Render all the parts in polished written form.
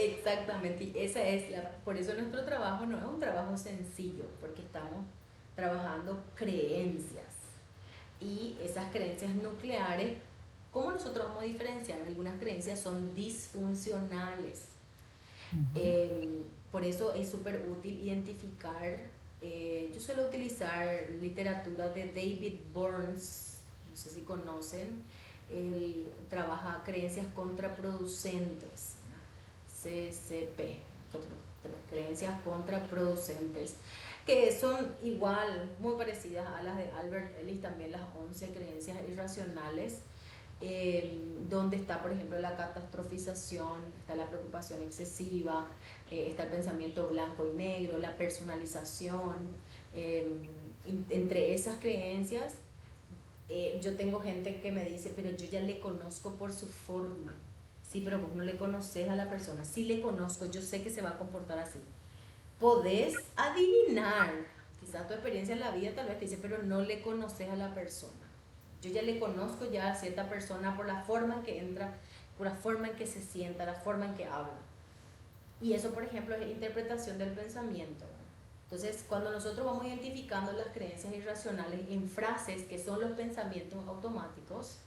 Exactamente, y esa es por eso nuestro trabajo no es un trabajo sencillo, porque estamos trabajando creencias y esas creencias nucleares, ¿cómo nosotros vamos a diferenciar? Algunas creencias son disfuncionales. Ujú. Por eso es súper útil identificar, yo suelo utilizar literatura de David Burns, no sé si conocen, él trabaja creencias contraproducentes, CCP, creencias contraproducentes, que son igual, muy parecidas a las de Albert Ellis, también las 11 creencias irracionales, donde está, por ejemplo, la catastrofización, está la preocupación excesiva, está el pensamiento blanco y negro, la personalización. Entre esas creencias, yo tengo gente que me dice, pero yo ya le conozco por su forma. Sí, pero vos no le conoces a la persona. Sí le conozco, yo sé que se va a comportar así. Podés adivinar, quizás tu experiencia en la vida tal vez te dice, pero no le conoces a la persona. Yo ya le conozco ya a cierta persona por la forma en que entra, por la forma en que se sienta, la forma en que habla. Y eso, por ejemplo, es interpretación del pensamiento. Entonces, cuando nosotros vamos identificando las creencias irracionales en frases que son los pensamientos automáticos,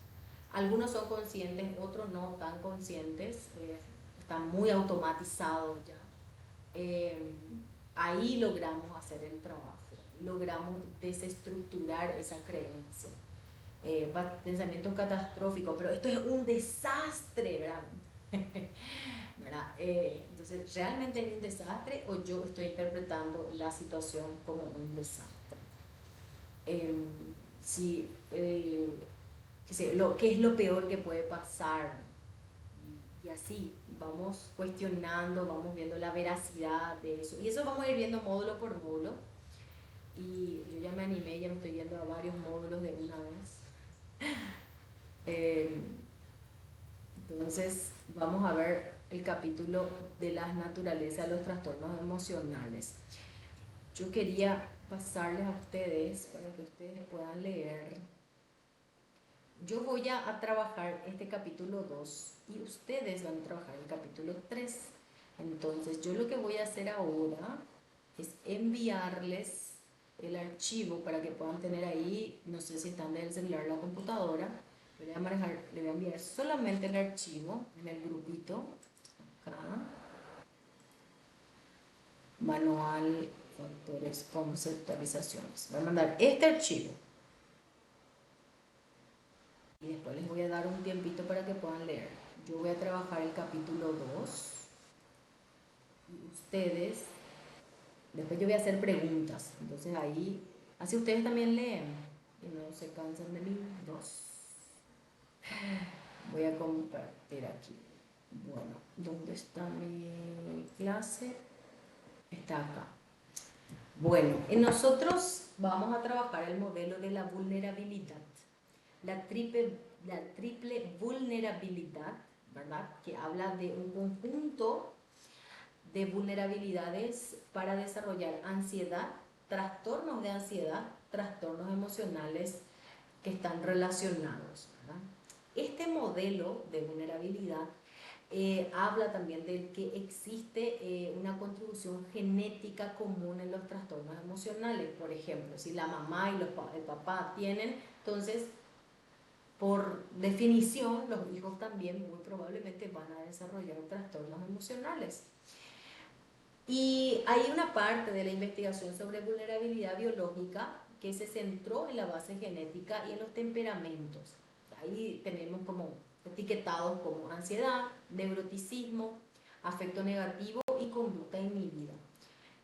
algunos son conscientes, otros no tan conscientes, están muy automatizados ya. Eh, Ahí logramos hacer el trabajo, logramos desestructurar esa creencia. Pensamientos catastróficos, pero esto es un desastre, ¿verdad? ¿Verdad? Entonces, ¿realmente es un desastre o yo estoy interpretando la situación como un desastre? Eh, si, ¿qué es lo peor que puede pasar? Y así vamos cuestionando, vamos viendo la veracidad de eso. Y eso vamos a ir viendo módulo por módulo. Y yo ya me animé, ya me estoy viendo a varios módulos de una vez. Eh, entonces, vamos a ver el capítulo de la naturaleza de los trastornos emocionales. Yo quería pasarles a ustedes para que ustedes puedan leer. Yo voy a trabajar este capítulo 2 y ustedes van a trabajar el capítulo 3. Entonces, yo lo que voy a hacer ahora es enviarles el archivo para que puedan tener ahí, no sé si están del celular o la computadora, le voy a enviar solamente el archivo en el grupito, acá, manual, factores, conceptualizaciones. Voy a mandar este archivo y después les voy a dar un tiempito para que puedan leer. Yo voy a trabajar el capítulo 2 y ustedes, después yo voy a hacer preguntas, entonces ahí, así ustedes también leen y no se cansan de mí. 2. Voy a compartir aquí. Bueno, ¿dónde está mi clase? Está acá. Bueno, nosotros vamos a trabajar el modelo de la vulnerabilidad. La triple, la triple vulnerabilidad, ¿verdad? Que habla de un conjunto de vulnerabilidades para desarrollar ansiedad, trastornos de ansiedad, trastornos emocionales que están relacionados, ¿verdad? Este modelo de vulnerabilidad habla también de que existe una contribución genética común en los trastornos emocionales. Por ejemplo, si la mamá y el papá tienen, entonces por definición, los hijos también muy probablemente van a desarrollar trastornos emocionales. Y hay una parte de la investigación sobre vulnerabilidad biológica que se centró en la base genética y en los temperamentos. Ahí tenemos como etiquetados como ansiedad, neuroticismo, afecto negativo y conducta inhibida.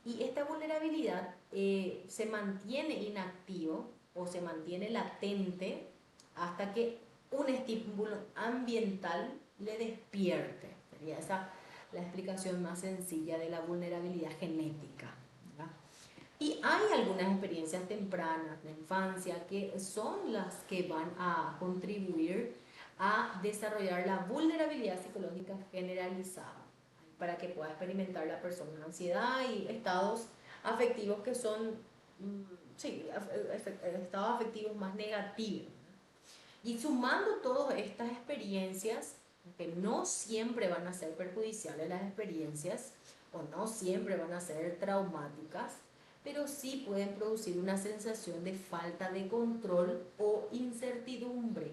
Y esta vulnerabilidad se mantiene inactivo o se mantiene latente hasta que un estímulo ambiental le despierte. Sería esa la explicación más sencilla de la vulnerabilidad genética, ¿verdad? Y hay algunas experiencias tempranas de infancia que son las que van a contribuir a desarrollar la vulnerabilidad psicológica generalizada para que pueda experimentar la persona ansiedad y estados afectivos que son, sí, estados afectivos más negativos. Y sumando todas estas experiencias, que no siempre van a ser perjudiciales las experiencias o no siempre van a ser traumáticas, pero sí pueden producir una sensación de falta de control o incertidumbre,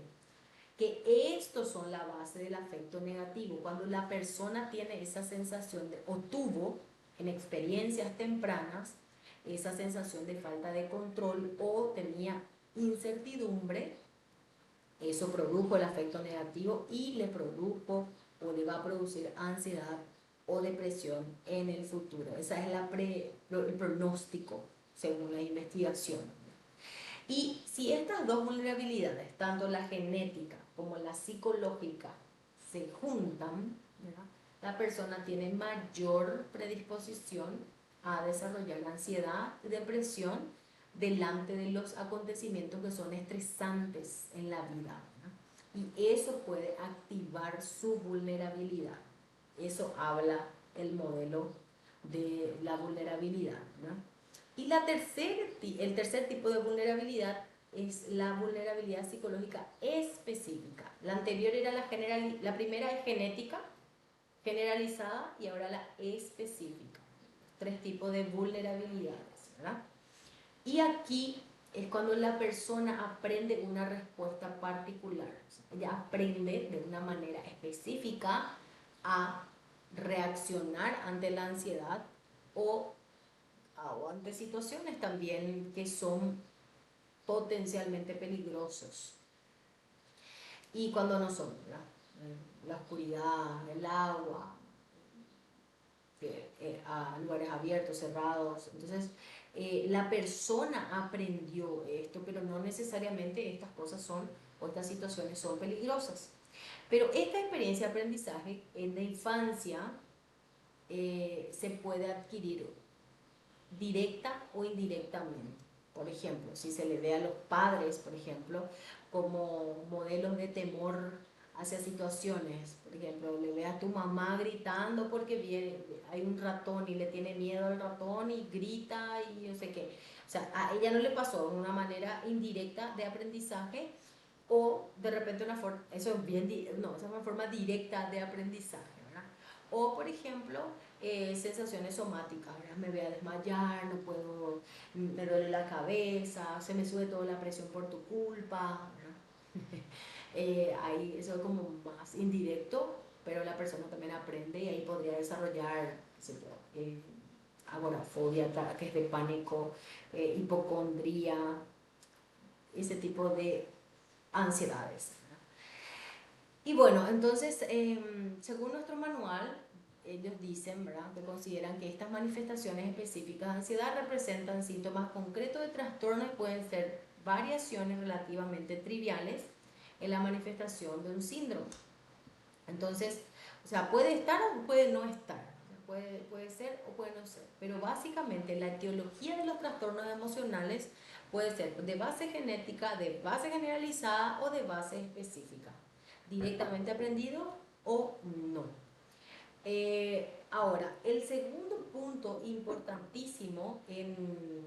que estos son la base del afecto negativo. Cuando la persona tiene esa sensación de, o tuvo en experiencias tempranas, esa sensación de falta de control o tenía incertidumbre, eso produjo el afecto negativo y le produjo o le va a producir ansiedad o depresión en el futuro. Esa es el pronóstico según la investigación. Y si estas dos vulnerabilidades, tanto la genética como la psicológica, se juntan, ¿verdad?, la persona tiene mayor predisposición a desarrollar ansiedad y depresión delante de los acontecimientos que son estresantes en la vida, ¿verdad? Y eso puede activar su vulnerabilidad. Eso habla el modelo de la vulnerabilidad, ¿verdad? Y el tercer tipo de vulnerabilidad es la vulnerabilidad psicológica específica. La anterior era la primera es genética, generalizada, y ahora la específica. Tres tipos de vulnerabilidades, ¿verdad? Y aquí es cuando la persona aprende una respuesta particular. O sea, ella aprende de una manera específica a reaccionar ante la ansiedad o ante situaciones también que son potencialmente peligrosos. Y cuando no son, ¿verdad? La oscuridad, el agua, a lugares abiertos, cerrados. Entonces, la persona aprendió esto, pero no necesariamente estas cosas son, o estas situaciones son peligrosas. Pero esta experiencia de aprendizaje en la infancia se puede adquirir directa o indirectamente. Por ejemplo, si se le ve a los padres, por ejemplo, como modelos de temor hacia situaciones, por ejemplo, le ve a tu mamá gritando porque viene, hay un ratón y le tiene miedo al ratón y grita y no sé qué. O sea, a ella no le pasó una manera indirecta de aprendizaje, o de repente eso es bien, no, esa es una forma directa de aprendizaje, ¿verdad? O por ejemplo, sensaciones somáticas, ¿verdad? Me voy a desmayar, no puedo, me duele la cabeza, se me sube toda la presión por tu culpa, ¿verdad? Ahí eso es como más indirecto, pero la persona también aprende y ahí podría desarrollar, qué sé yo, agorafobia, ataques de pánico, hipocondría, ese tipo de ansiedades. Y bueno, entonces, según nuestro manual, ellos dicen, ¿verdad?, que consideran que estas manifestaciones específicas de ansiedad representan síntomas concretos de trastorno y pueden ser variaciones relativamente triviales en la manifestación de un síndrome. Entonces, o sea, puede estar o puede no estar, puede ser o puede no ser, pero básicamente la etiología de los trastornos emocionales puede ser de base genética, de base generalizada o de base específica, directamente aprendido o no. Ahora, el segundo punto importantísimo en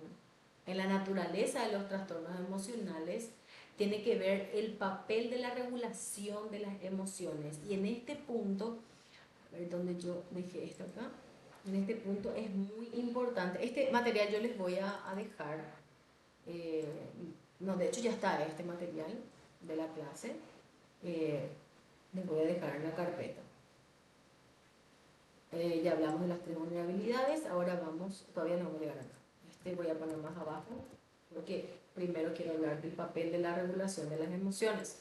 la naturaleza de los trastornos emocionales tiene que ver el papel de la regulación de las emociones. Y en este punto, a ver dónde yo dejé esto acá, en este punto es muy importante. Este material yo les voy a dejar, eh, no, de hecho ya está este material de la clase, les voy a dejar en la carpeta. Ya hablamos de las tres vulnerabilidades, ahora todavía no vamos a llegar acá. Voy a poner más abajo, porque primero quiero hablar del papel de la regulación de las emociones.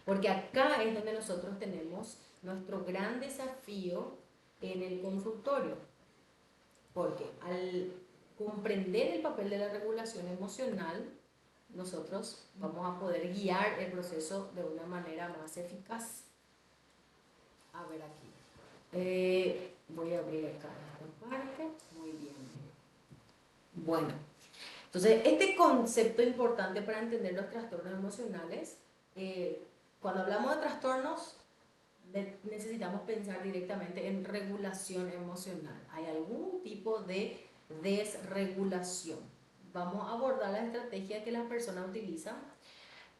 Porque acá es donde nosotros tenemos nuestro gran desafío en el consultorio. Porque al comprender el papel de la regulación emocional, nosotros vamos a poder guiar el proceso de una manera más eficaz. A ver aquí. Voy a abrir acá esta parte. Muy bien. Bueno, entonces este concepto importante para entender los trastornos emocionales, cuando hablamos de trastornos, necesitamos pensar directamente en regulación emocional. Hay algún tipo de desregulación. Vamos a abordar la estrategia que las personas utilizan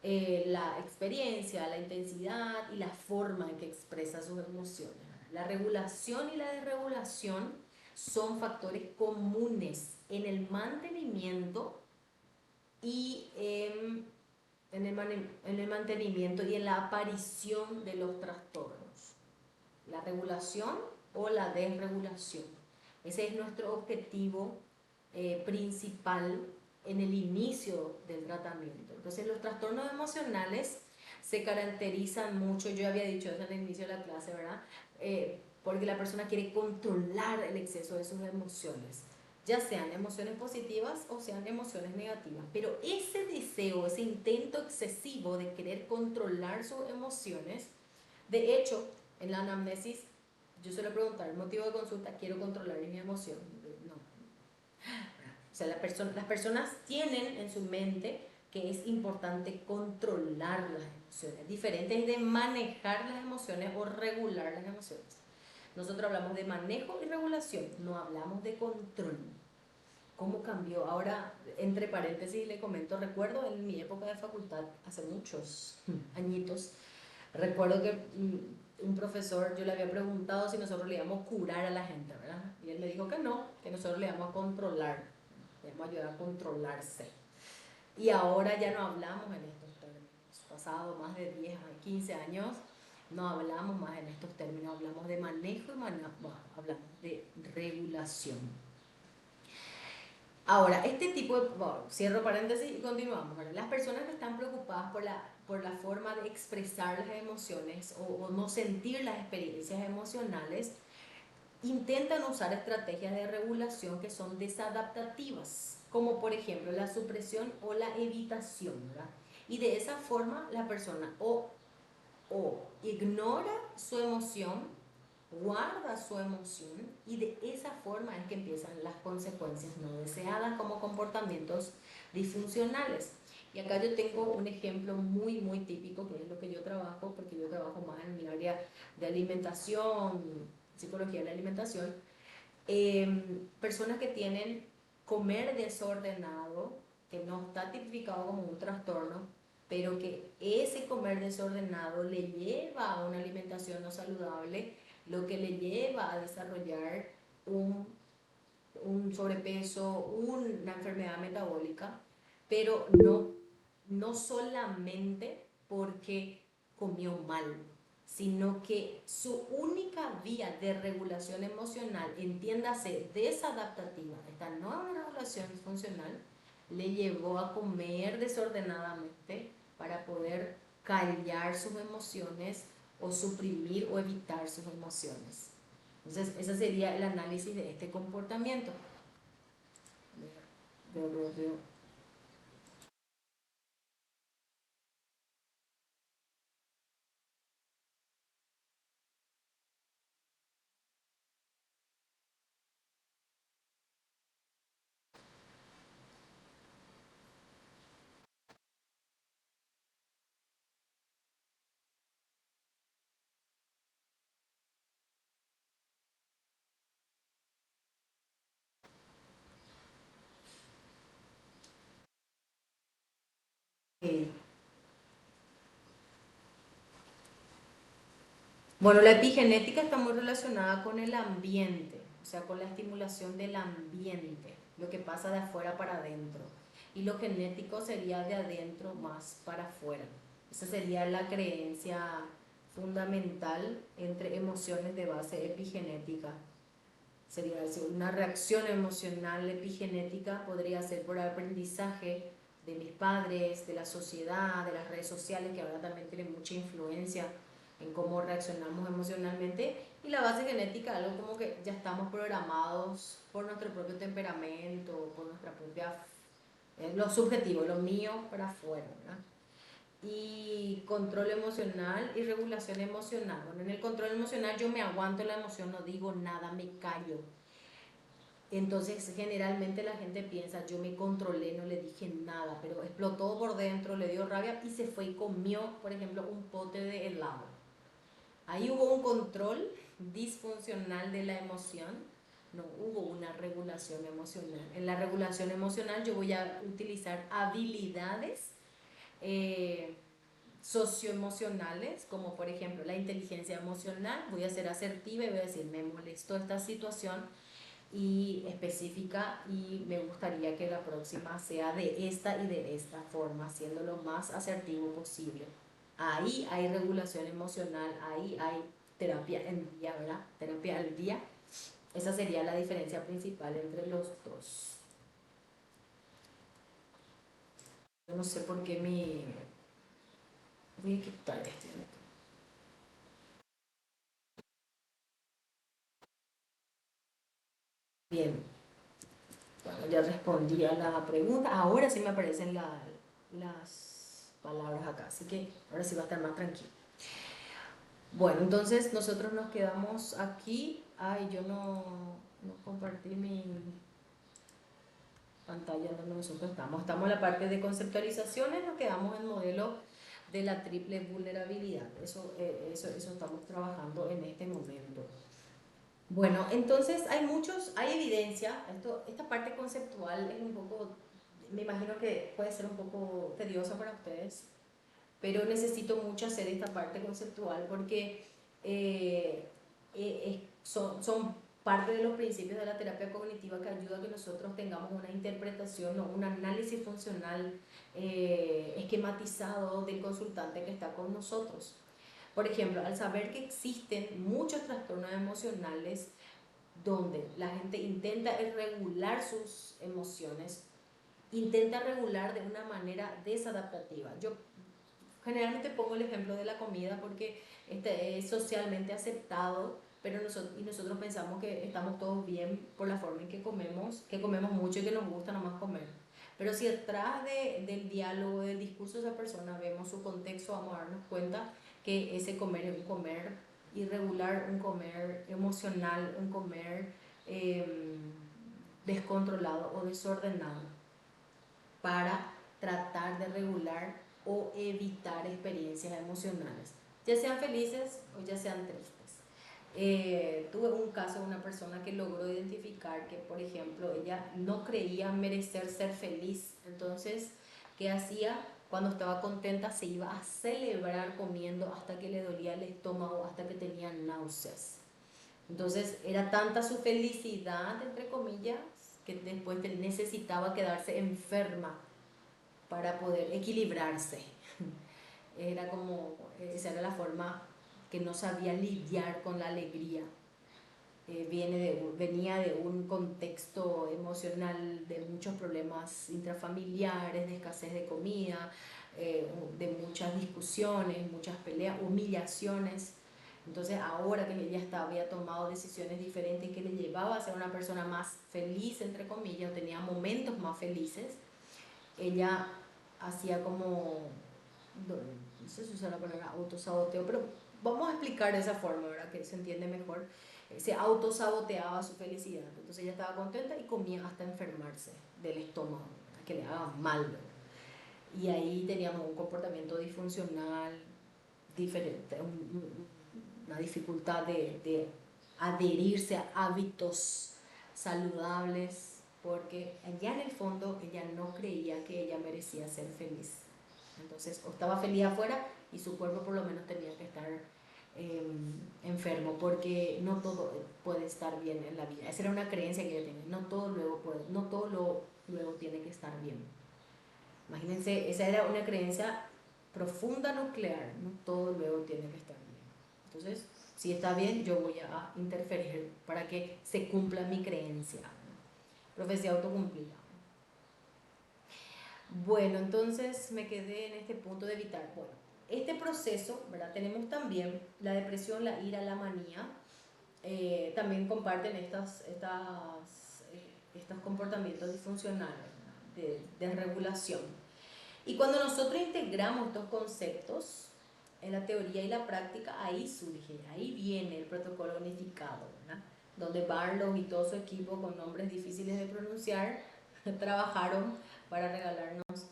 la experiencia, la intensidad y la forma en que expresa sus emociones. La regulación y la desregulación son factores comunes en el mantenimiento y en el mantenimiento y en la aparición de los trastornos. La regulación o la desregulación. Ese es nuestro objetivo principal en el inicio del tratamiento. Entonces los trastornos emocionales se caracterizan mucho, yo había dicho eso en el inicio de la clase, ¿verdad? Porque la persona quiere controlar el exceso de sus emociones, ya sean emociones positivas o sean emociones negativas. Pero ese deseo, ese intento excesivo de querer controlar sus emociones, de hecho, en la anamnesis yo suelo preguntar, el motivo de consulta, quiero controlar mi emoción. No. O sea, las personas tienen en su mente que es importante controlar las emociones. Diferente es de manejar las emociones o regular las emociones. Nosotros hablamos de manejo y regulación, no hablamos de control. ¿Cómo cambió? Ahora, entre paréntesis, le comento, recuerdo en mi época de facultad, hace muchos añitos, recuerdo que un profesor, yo le había preguntado si nosotros le íbamos a curar a la gente, ¿verdad? Y él me dijo que no, que nosotros le íbamos a controlar, le íbamos a ayudar a controlarse. Y ahora ya no hablamos en estos términos. Pasado más de 10 a 15 años, no hablamos más en estos términos, hablamos de manejo y hablamos de regulación. Ahora, este tipo de, bueno, cierro paréntesis y continuamos. ¿Verdad? Las personas que están preocupadas por la forma de expresar las emociones o no sentir las experiencias emocionales, intentan usar estrategias de regulación que son desadaptativas, como por ejemplo la supresión o la evitación, ¿verdad? Y de esa forma la persona o ignora su emoción, guarda su emoción y de esa forma es que empiezan las consecuencias no deseadas como comportamientos disfuncionales. Y acá yo tengo un ejemplo muy, muy típico, que es lo que yo trabajo, porque yo trabajo más en mi área de alimentación, psicología de la alimentación. Personas que tienen comer desordenado, que no está tipificado como un trastorno, pero que ese comer desordenado le lleva a una alimentación no saludable, lo que le lleva a desarrollar un sobrepeso, una enfermedad metabólica, pero no solamente porque comió mal, sino que su única vía de regulación emocional, entiéndase desadaptativa, esta nueva regulación funcional, le llevó a comer desordenadamente para poder callar sus emociones o suprimir o evitar sus emociones. Entonces, ese sería el análisis de este comportamiento. Bueno, la epigenética está muy relacionada con el ambiente, o sea, con la estimulación del ambiente, lo que pasa de afuera para adentro. Y lo genético sería de adentro más para afuera. Esa sería la creencia fundamental entre emociones de base epigenética. Sería decir, una reacción emocional epigenética podría ser por aprendizaje de mis padres, de la sociedad, de las redes sociales, que ahora también tienen mucha influencia en cómo reaccionamos emocionalmente, y la base genética, algo como que ya estamos programados por nuestro propio temperamento, por nuestra propia, lo subjetivo, lo mío para afuera, ¿verdad? Y control emocional y regulación emocional. Bueno, en el control emocional yo me aguanto la emoción, no digo nada, me callo. Entonces generalmente la gente piensa, yo me controlé, no le dije nada, pero explotó por dentro, le dio rabia y se fue y comió, por ejemplo, un pote de helado. Ahí hubo un control disfuncional de la emoción, no hubo una regulación emocional. En la regulación emocional yo voy a utilizar habilidades eh, socioemocionales, como por ejemplo la inteligencia emocional. Voy a ser asertiva y voy a decir, me molestó esta situación y específica y me gustaría que la próxima sea de esta y de esta forma, siendo lo más asertivo posible. Ahí hay regulación emocional, ahí hay terapia en día, ¿verdad? Terapia al día. Esa sería la diferencia principal entre los dos. Yo no sé por qué mi... Voy a quitar este. Bien, bueno, ya respondí a la pregunta. Ahora sí me aparecen las palabras acá, así que ahora sí va a estar más tranquilo. Bueno, entonces nosotros nos quedamos aquí. Ay, yo no compartí mi pantalla donde nosotros estamos. Estamos en la parte de conceptualizaciones, nos quedamos en el modelo de la triple vulnerabilidad. Eso estamos trabajando en este momento. Bueno, entonces hay evidencia, esta parte conceptual es un poco, me imagino que puede ser un poco tediosa para ustedes, pero necesito mucho hacer esta parte conceptual porque son parte de los principios de la terapia cognitiva que ayuda a que nosotros tengamos una interpretación o un análisis funcional esquematizado del consultante que está con nosotros. Por ejemplo, al saber que existen muchos trastornos emocionales donde la gente intenta regular sus emociones, intenta regular de una manera desadaptativa. Yo generalmente pongo el ejemplo de la comida porque este es socialmente aceptado, pero nosotros pensamos que estamos todos bien por la forma en que comemos mucho y que nos gusta nomás comer. Pero si detrás del diálogo, del discurso de esa persona vemos su contexto, vamos a darnos cuenta que ese comer es un comer irregular, un comer emocional, un comer descontrolado o desordenado para tratar de regular o evitar experiencias emocionales, ya sean felices o ya sean tristes. Tuve un caso de una persona que logró identificar que, por ejemplo, ella no creía merecer ser feliz. Entonces, ¿qué hacía? Cuando estaba contenta se iba a celebrar comiendo hasta que le dolía el estómago, hasta que tenía náuseas. Entonces era tanta su felicidad, entre comillas, que después necesitaba quedarse enferma para poder equilibrarse. Era como, esa era la forma que no sabía lidiar con la alegría. Venía de un contexto emocional de muchos problemas intrafamiliares, de escasez de comida, de muchas discusiones, muchas peleas, humillaciones. Entonces ahora que ella había tomado decisiones diferentes que le llevaba a ser una persona más feliz, entre comillas, tenía momentos más felices, ella hacía como, no sé si usa la palabra autosaboteo, pero vamos a explicar de esa forma, ¿verdad? Que se entiende mejor. Se autosaboteaba su felicidad. Entonces ella estaba contenta y comía hasta enfermarse del estómago, ¿verdad? Que le daba mal, ¿verdad? Y ahí teníamos un comportamiento disfuncional diferente, una dificultad de adherirse a hábitos saludables, porque allá en el fondo ella no creía que ella merecía ser feliz. Entonces, o estaba feliz afuera y su cuerpo por lo menos tenía que estar enfermo, porque no todo puede estar bien en la vida. Esa era una creencia que ella tenía, no todo luego tiene que estar bien. Imagínense, esa era una creencia profunda nuclear, no todo luego tiene que estar bien. Entonces, si está bien, yo voy a interferir para que se cumpla mi creencia. Profecía autocumplida. Bueno, entonces me quedé en este punto de evitar. Bueno, este proceso, ¿verdad? Tenemos también la depresión, la ira, la manía. También comparten estos comportamientos disfuncionales, ¿verdad? De regulación. Y cuando nosotros integramos estos conceptos en la teoría y la práctica, ahí surge, ahí viene el protocolo unificado, ¿verdad? Donde Barlow y todo su equipo con nombres difíciles de pronunciar trabajaron para regalarnos,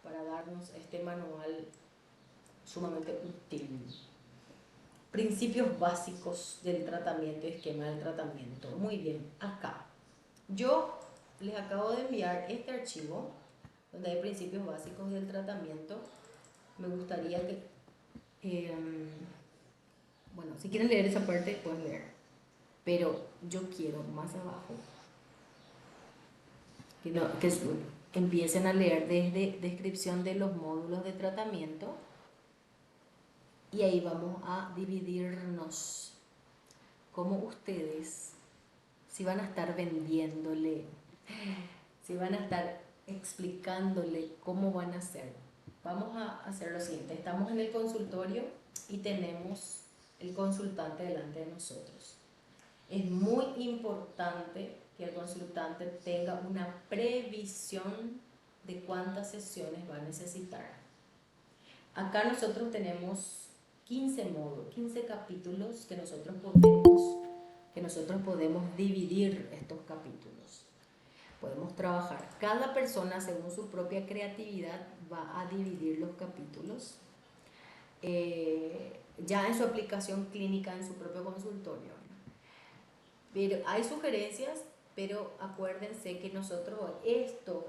para darnos este manual sumamente útil. Principios básicos del tratamiento, esquema del tratamiento. Muy bien, acá. Yo les acabo de enviar este archivo donde hay principios básicos del tratamiento. Me gustaría que, bueno, si quieren leer esa parte, pueden leer. Pero yo quiero más abajo que, no, que empiecen a leer desde descripción de los módulos de tratamiento y ahí vamos a dividirnos como ustedes, si van a estar vendiéndole, si van a estar explicándole cómo van a hacer. Vamos a hacer lo siguiente, estamos en el consultorio y tenemos el consultante delante de nosotros. Es muy importante que el consultante tenga una previsión de cuántas sesiones va a necesitar. Acá nosotros tenemos 15 módulos, 15 capítulos que nosotros podemos dividir estos capítulos. Podemos trabajar. Cada persona, según su propia creatividad, va a dividir los capítulos. Ya en su aplicación clínica, en su propio consultorio. Pero hay sugerencias, pero acuérdense que nosotros, esto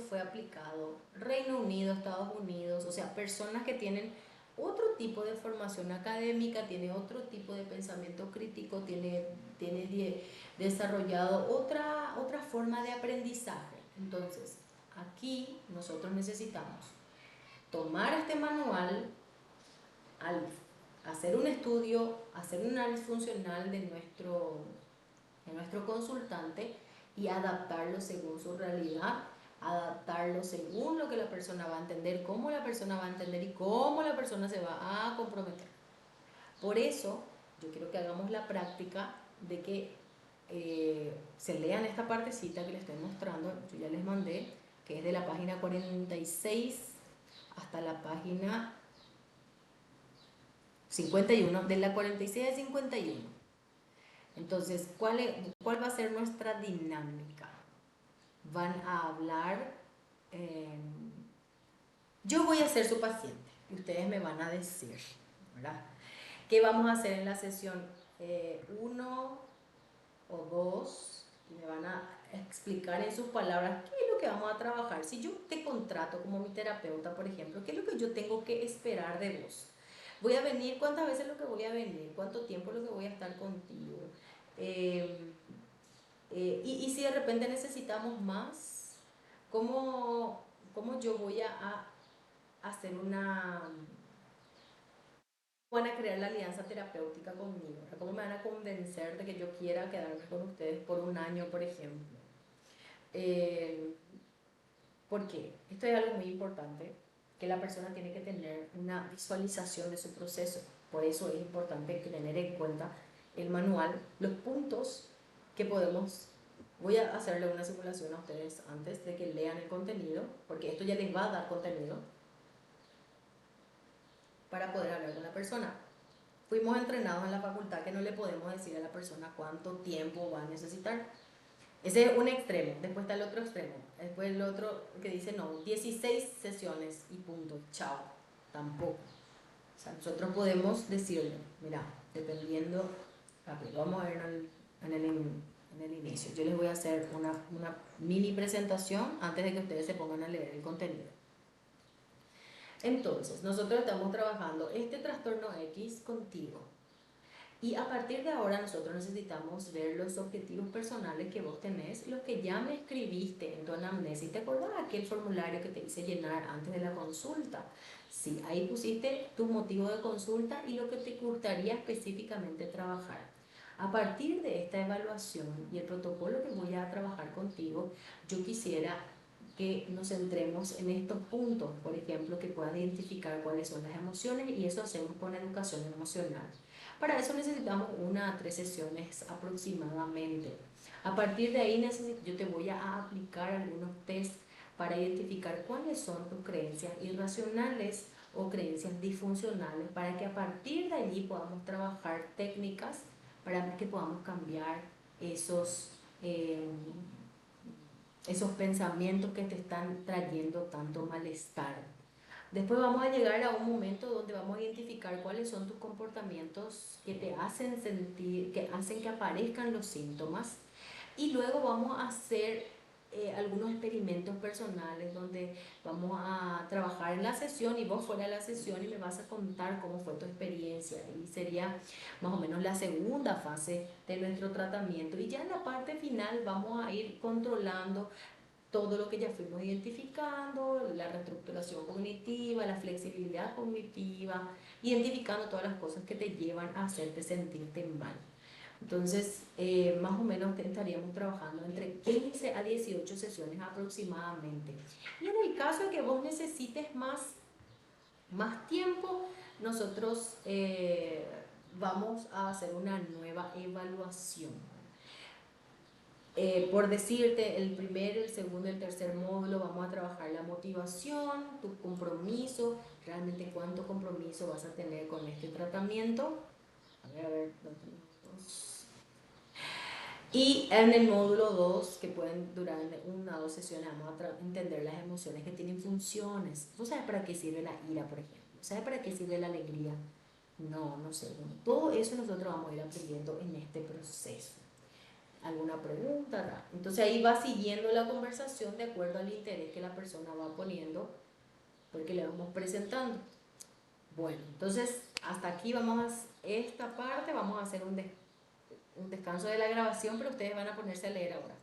fue aplicado Reino Unido, Estados Unidos, o sea, personas que tienen otro tipo de formación académica, tiene otro tipo de pensamiento crítico, tiene desarrollado otra forma de aprendizaje. Entonces, aquí nosotros necesitamos tomar este manual, al hacer un estudio, hacer un análisis funcional de nuestro consultante y adaptarlo según su realidad, adaptarlo según lo que la persona va a entender, cómo la persona va a entender y cómo la persona se va a comprometer. Por eso, yo quiero que hagamos la práctica de que se lean esta partecita que les estoy mostrando, yo ya les mandé, que es de la página 46 hasta la página 51, de la 46 a 51. Entonces, ¿cuál va a ser nuestra dinámica? Van a hablar, yo voy a ser su paciente y ustedes me van a decir, ¿verdad? ¿Qué vamos a hacer en la sesión 1 o 2? Y me van a explicar en sus palabras qué es lo que vamos a trabajar. Si yo te contrato como mi terapeuta, por ejemplo, ¿qué es lo que yo tengo que esperar de vos? Voy a venir, ¿cuántas veces lo que voy a venir? ¿Cuánto tiempo lo que voy a estar contigo? Y si de repente necesitamos más, ¿cómo yo voy a hacer van a crear la alianza terapéutica conmigo? ¿Cómo me van a convencer de que yo quiera quedarme con ustedes por un año, por ejemplo? ¿Por qué? Esto es algo muy importante, que la persona tiene que tener una visualización de su proceso. Por eso es importante tener en cuenta el manual, los puntos que podemos. Voy a hacerle una simulación a ustedes antes de que lean el contenido, porque esto ya les va a dar contenido para poder hablar con la persona. Fuimos entrenados en la facultad que no le podemos decir a la persona cuánto tiempo va a necesitar. Ese es un extremo. Después está el otro extremo. Después el otro que dice no, 16 sesiones y punto, chao. Tampoco. O sea, nosotros podemos decirle, mira, dependiendo, vamos a ver en el inicio. Yo les voy a hacer una mini presentación antes de que ustedes se pongan a leer el contenido. Entonces, nosotros estamos trabajando este trastorno X contigo. Y a partir de ahora nosotros necesitamos ver los objetivos personales que vos tenés, los que ya me escribiste en tu anamnesis. ¿Te acordás de aquel formulario que te hice llenar antes de la consulta? Sí, ahí pusiste tu motivo de consulta y lo que te gustaría específicamente trabajar. A partir de esta evaluación y el protocolo que voy a trabajar contigo, yo quisiera que nos centremos en estos puntos, por ejemplo, que puedas identificar cuáles son las emociones, y eso hacemos con educación emocional. Para eso necesitamos 1 a 3 sesiones aproximadamente. A partir de ahí yo te voy a aplicar algunos test para identificar cuáles son tus creencias irracionales o creencias disfuncionales, para que a partir de allí podamos trabajar técnicas para que podamos cambiar esos pensamientos que te están trayendo tanto malestar. Después vamos a llegar a un momento donde vamos a identificar cuáles son tus comportamientos que te hacen sentir, que hacen que aparezcan los síntomas, y luego vamos a hacer algunos experimentos personales donde vamos a trabajar en la sesión y vos fuera de la sesión y me vas a contar cómo fue tu experiencia. Y sería más o menos la segunda fase de nuestro tratamiento. Y ya en la parte final vamos a ir controlando todo lo que ya fuimos identificando, la reestructuración cognitiva, la flexibilidad cognitiva, identificando todas las cosas que te llevan a hacerte sentirte mal. Entonces, más o menos estaríamos trabajando entre 15 a 18 sesiones aproximadamente. Y en el caso de que vos necesites más tiempo, nosotros vamos a hacer una nueva evaluación. Por decirte, el primer, el segundo y el tercer módulo vamos a trabajar la motivación, tu compromiso, realmente cuánto compromiso vas a tener con este tratamiento. A ver, ¿dónde tenemos? Y en el módulo 2, que pueden durar 1 o 2 sesiones, vamos a entender las emociones que tienen funciones. ¿Tú sabes para qué sirve la ira, por ejemplo? ¿Sabes para qué sirve la alegría? No, no sé. Bueno, todo eso nosotros vamos a ir aprendiendo en este proceso. ¿Alguna pregunta? Entonces ahí va siguiendo la conversación de acuerdo al interés que la persona va poniendo, porque le vamos presentando. Bueno, entonces hasta aquí vamos a esta parte, vamos a hacer un descanso de la grabación, pero ustedes van a ponerse a leer ahora.